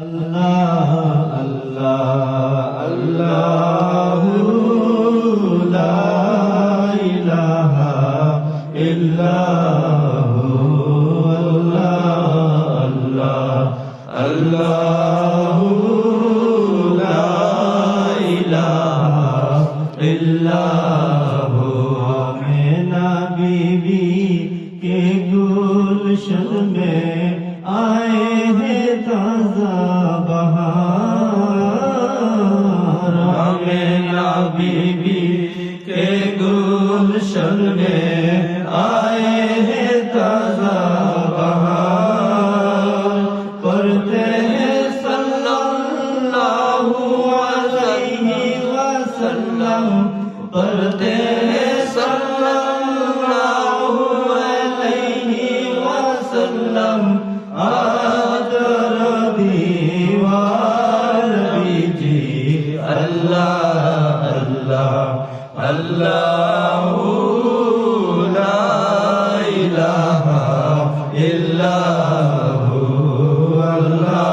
اللہ اللہ اللہ لا الہ الا اللہ اللہ لا الہ الا آمنہ بی بی کے گلشن میں آئے ہیں تازہ بہار آمنہ بی بی کے گلشن میں آئے ہیں تازہ بہار پڑھتے ہیں صلی اللہ علیہ وسلم پڑھتے ہیں صلی اللہ علیہ وسلم آدر دیوار بیجی اللہ اللہ اللہ لا الہ الا اللہ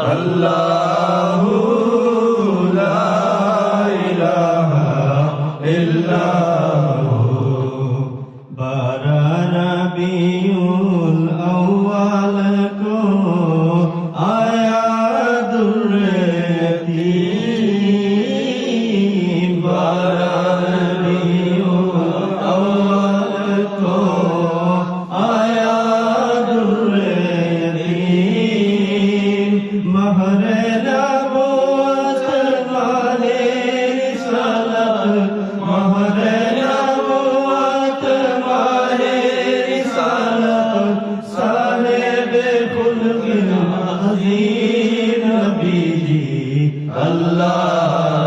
اللہ لا الہ الا ربیع الاول کو آیا در یتیم ربیع الاول کو آیا در یتیم مہر نبوت والے رسالت مہر نبوت والے رسالت صاحب خلق عظیم نبی جی اللہ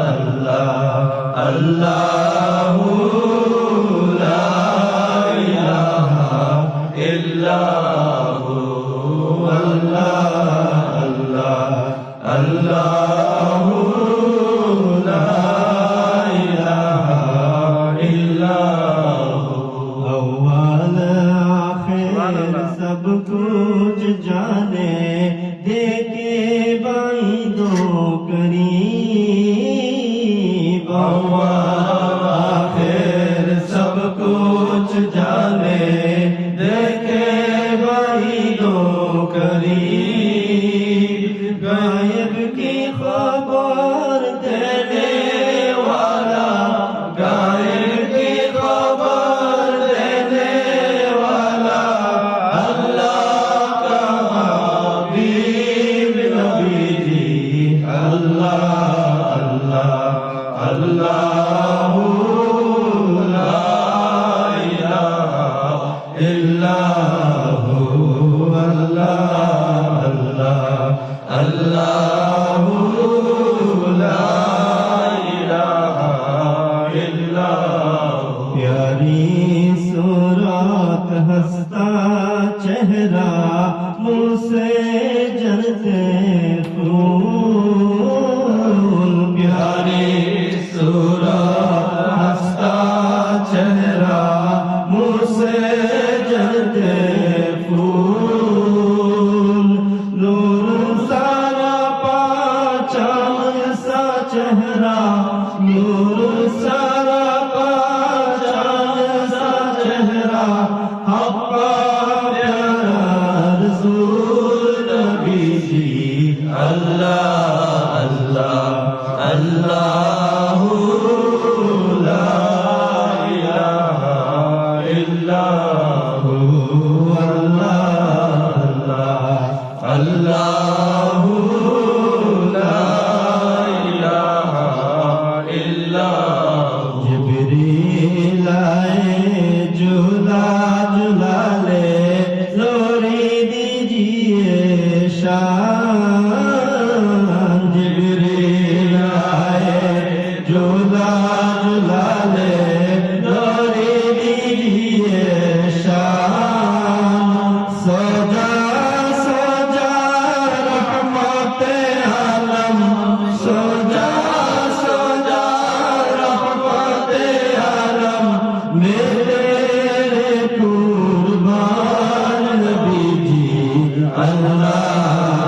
اللہ اللہ لا الہ الا اللہ اللہ اللہ لا الہ الا اول آخر سب کچھ جانے دیکھے بعیدوں قریب اول آخر سب کچھ جانے دیکھے بعیدوں قریب غائب کی خبر دینے والا غائب کی خبر دینے والا اللہ کا حبیب نبی جی اللہ اللہ اللہ لا الہ الا اللہ اللہ لا الہ الا پیاری صورت ہنستا چہرہ منہ سے جلتے خون پیاری صورت ہنستا چہرہ منہ سے جلتے خون نور سارا پاچان سا چہرہ نور سارا پاچان سا چہرہ حق پیارا رسول نبی جی اللہ اللہ اللہ لا الہ الا اللہ لا الہ الا جبریل آئے جھولا جھولا لے لوری دیجیے شان جبریل آئے جھولا جھولا لے لوری دیجیے شان سوجا میرے قربان نبی جی اللہ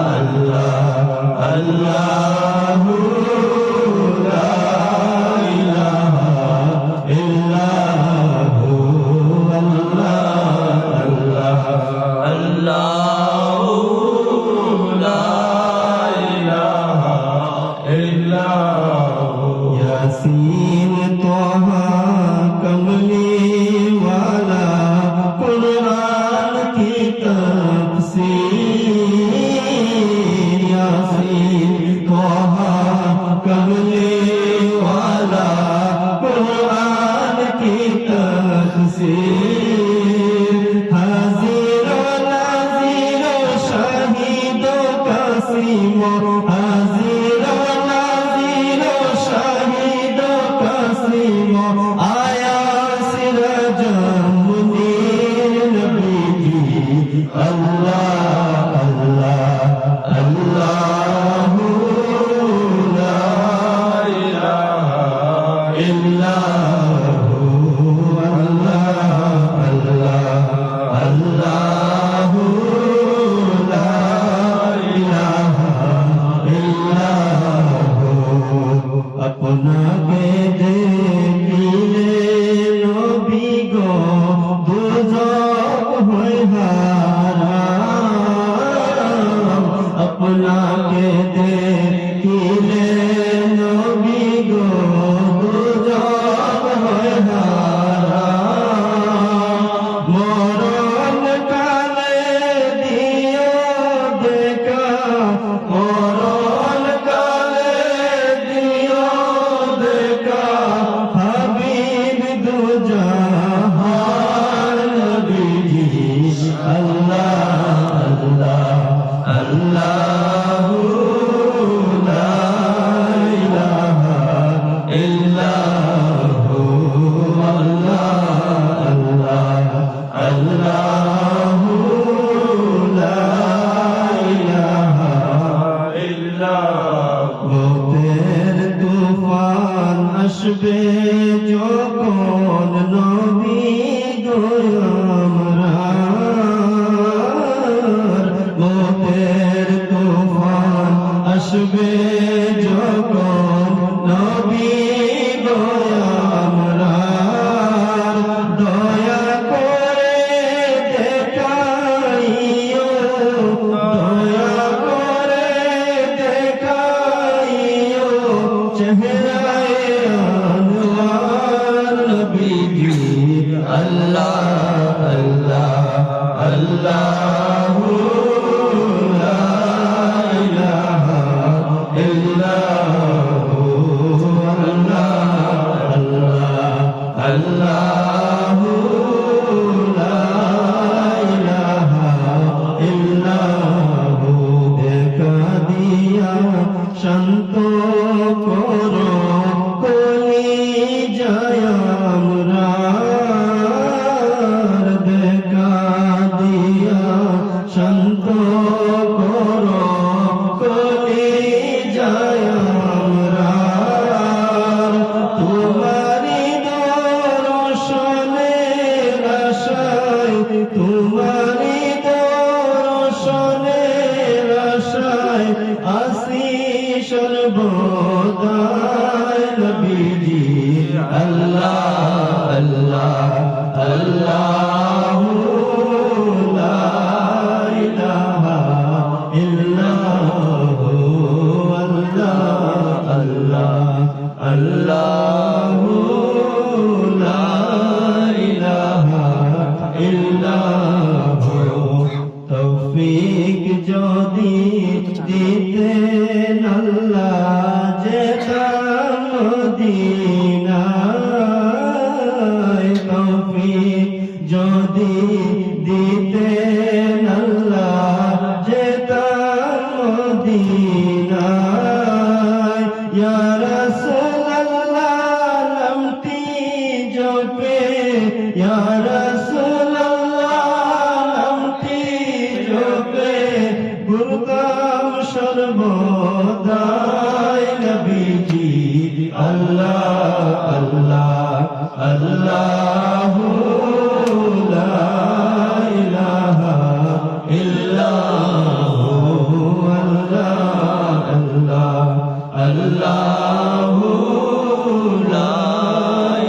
কাসিম হাজির নাজির শাহিদ কাসিম আয়া সিরাজ মুনীর নবীজি আল্লাহ আল্লাহ আল্লাহু লা ইলাহা ইল্লাহু আল্লাহ আল্লাহ আল্লাহু লা ইলাহা ইল্লাহু আপনাকে দেখিলে নবী গো দুজক হয় হারাম আপনাকে দেখিলে নবী গো দুজক হয় হারাম মরণ কালে দিও দেখা মরণ কালে দিও দেখা হাবিব দুজাহান নবীজি আল্লাহ আল্লাহ আল্লাহু লা ইলাহা ইল্লাহু আল্লাহ আল্লাহ আল্লাহু লা ইলাহা ইল্লাহু মৌতের তুফান আসবে যখন নবী গো আমরার মৌতের তুফান আসবে যখন নবী গো আমরার দয়া করে দেখাইও দয়া করে দেখাইও চেহারায় আনোয়ার নবীজি আল্লাহ আল্লাহ আল্লাহু লা ইলাহা ইল্লাহু আল্লাহ আল্লাহ আল্লাহু লা ইলাহা ইল্লাহু দেখা দিয়া শান্ত করো কলিজায় আমরার দেখা দিয়া শান্ত করো কলিজায় আমরার তোমারি দর্শনের আশায় তোমারি দর্শনের আশায় আসি সর্বদাই নবীজি আল্লাহ আল্লাহ আল্লাহু লা ইলাহা ইল্লাহু আল্লাহ আল্লাহ আল্লাহু লা ইলাহা ইল্লাহু তৌফিক যদি দিতেন আল্লাহ যেতাম মদিনায় তৌফিক যদি দিতেন আল্লাহ যেতাম মদিনায় ইয়া রাসূলুল্লাহ নামটি জপে ইয়া রাসূলুল্লাহ নামটি জপে গুরুকাম সর্বদাই নবীজি আল্লাহ আল্লাহ আল্লাহু লা ইলাহা ইল্লাহু আল্লাহ আল্লাহ আল্লাহু লা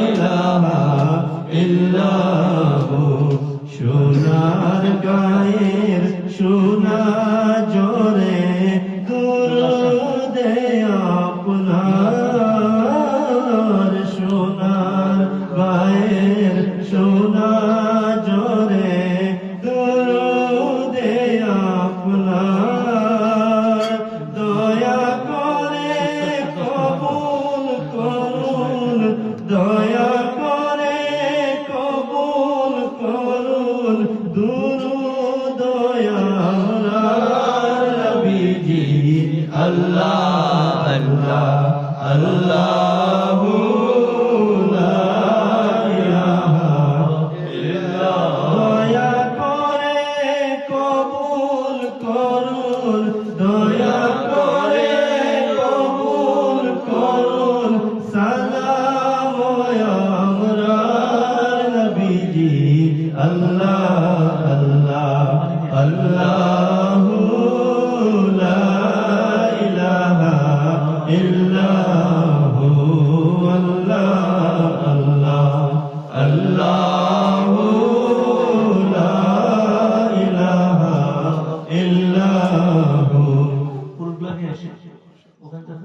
ইলাহা ইল্লাহু সোনার গায়ের সোনা জোরে দুরুদে আল্লাহ